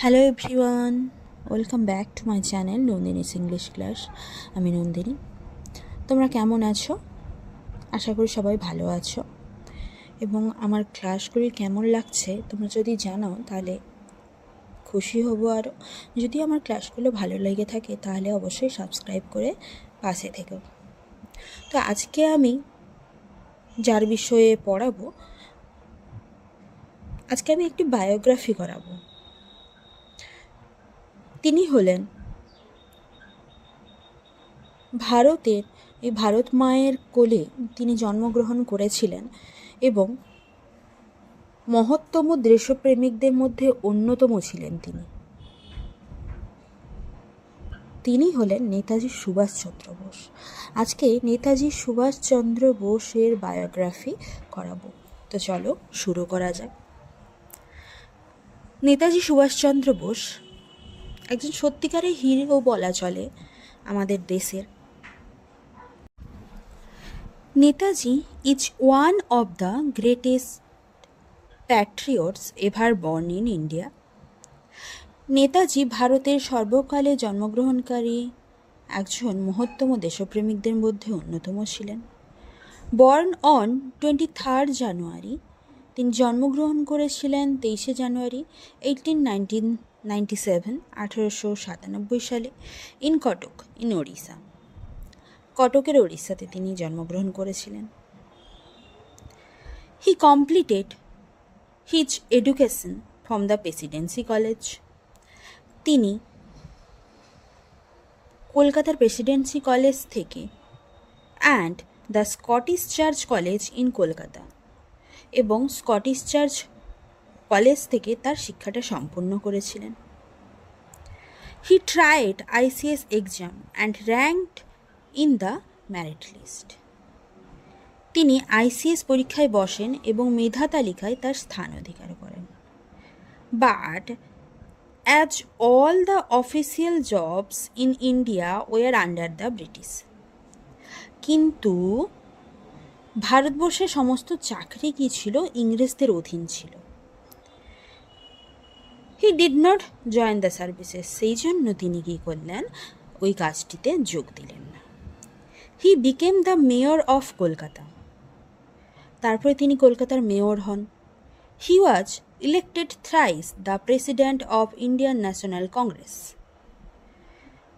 Hello everyone, welcome back to my channel Nandini's English class. আমি নন্দিনী। তোমরা কেমন আছো? আশা করি সবাই ভালো আছো এবং আমার ক্লাসগুলি কেমন লাগছে তোমরা যদি জানাও তাহলে খুশি হব। আর যদি আমার ক্লাসগুলো ভালো লেগে থাকে তাহলে অবশ্যই সাবস্ক্রাইব করে পাশে থেকো। তো আজকে আমি যার বিষয়ে পড়াবো, আজকে আমি একটি বায়োগ্রাফি করাবো। তিনি হলেন ভারতের এই ভারত মায়ের কোলে তিনি জন্মগ্রহণ করেছিলেন এবং মহত্তম দেশপ্রেমিকদের মধ্যে অন্যতম ছিলেন তিনি হলেন নেতাজি সুভাষচন্দ্র বোস। আজকে নেতাজি সুভাষচন্দ্র বোসের বায়োগ্রাফি করাবো। তো চলো শুরু করা যাক। নেতাজি সুভাষচন্দ্র বোস একজন সত্যিকারের হিরো বলা চলে আমাদের দেশের। Netaji is one of the greatest patriots ever born in India. Netaji ভারতের সর্বকালে জন্মগ্রহণকারী একজন মহত্তম দেশপ্রেমিকদের মধ্যে অন্যতম ছিলেন। বর্ন অন 23 জানুয়ারি, তিনি জন্মগ্রহণ করেছিলেন 23 জানুয়ারি 1897 সালে ইন কটক ইন ওড়িশা। কটকের ওড়িশাতে তিনি জন্মগ্রহণ করেছিলেন। He completed his education from the Presidency College. তিনি কলকাতার প্রেসিডেন্সি কলেজ থেকে and the Scottish Church College in Kolkata এবং স্কটিশ চার্চ কলেজ থেকে তার শিক্ষাটা সম্পূর্ণ করেছিলেন। He tried ICS exam and ranked in the merit list. তিনি ICS পরীক্ষায় বসেন এবং মেধা তালিকায় তার স্থান অধিকার করেন। But as all the official jobs in India were under the British, কিন্তু ভারতবর্ষের সমস্ত চাকরি কি ছিল? ইংরেজদের অধীন ছিল। He did not join the services, সেই জন্য তিনি কী করলেন? ওই কাজটিতে যোগ দিলেন না। He became the mayor of Kolkata, তারপরে তিনি কলকাতার মেয়র হন। He was elected thrice the president of Indian National Congress,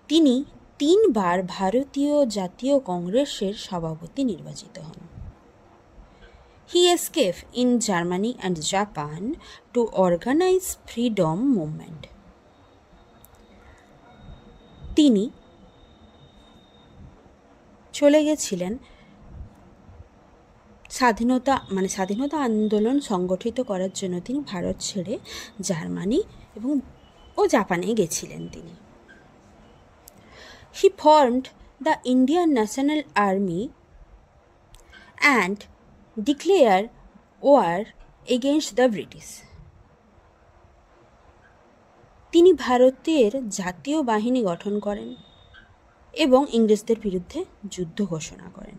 তিনি 3 বার ভারতীয় জাতীয় কংগ্রেসের সভাপতি নির্বাচিত হন। He escape in Germany and Japan to organise freedom movement, তিনি চলে গেছিলেন স্বাধীনতা আন্দোলন সংগঠিত করার জন্য। তিনি ভারত ছেড়ে জার্মানি এবং জাপানে গেছিলেন তিনি। He formed the Indian National Army and declare war against the British, তিনি ভারতের জাতীয় বাহিনী গঠন করেন এবং ইংরেজদের বিরুদ্ধে যুদ্ধ ঘোষণা করেন।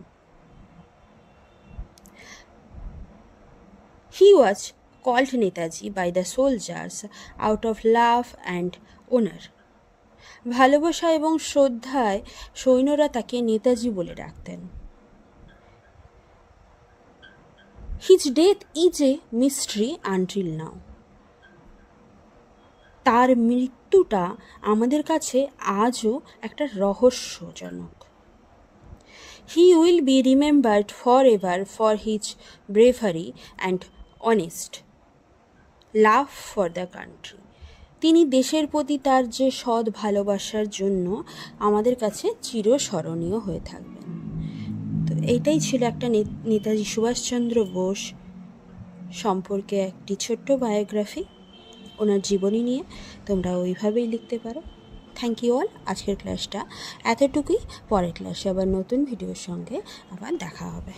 He was called Netaji by the soldiers out of love and honor. ভালোবাসা এবং শ্রদ্ধায় সৈন্যরা তাকে নেতাজি বলে ডাকতেন। His death is a mystery until now. তার মৃত্যুটা আমাদের কাছে আজও একটা রহস্যজনক। He will be remembered forever for his bravery and honest love for the country. তিনি দেশের প্রতি তার যে সৎ ভালোবাসার জন্য আমাদের কাছে চিরস্মরণীয় হয়ে থাকবেন। তো এইটাই ছিল একটা নেতাজি সুভাষচন্দ্র বোস সম্পর্কে একটি ছোট্ট বায়োগ্রাফি, ওনার জীবনী নিয়ে। তোমরা ওইভাবেই লিখতে পারো। Thank you all. আজকের ক্লাসটা এতটুকুই। পরের ক্লাসে আবার নতুন ভিডিওর সঙ্গে আবার দেখা হবে।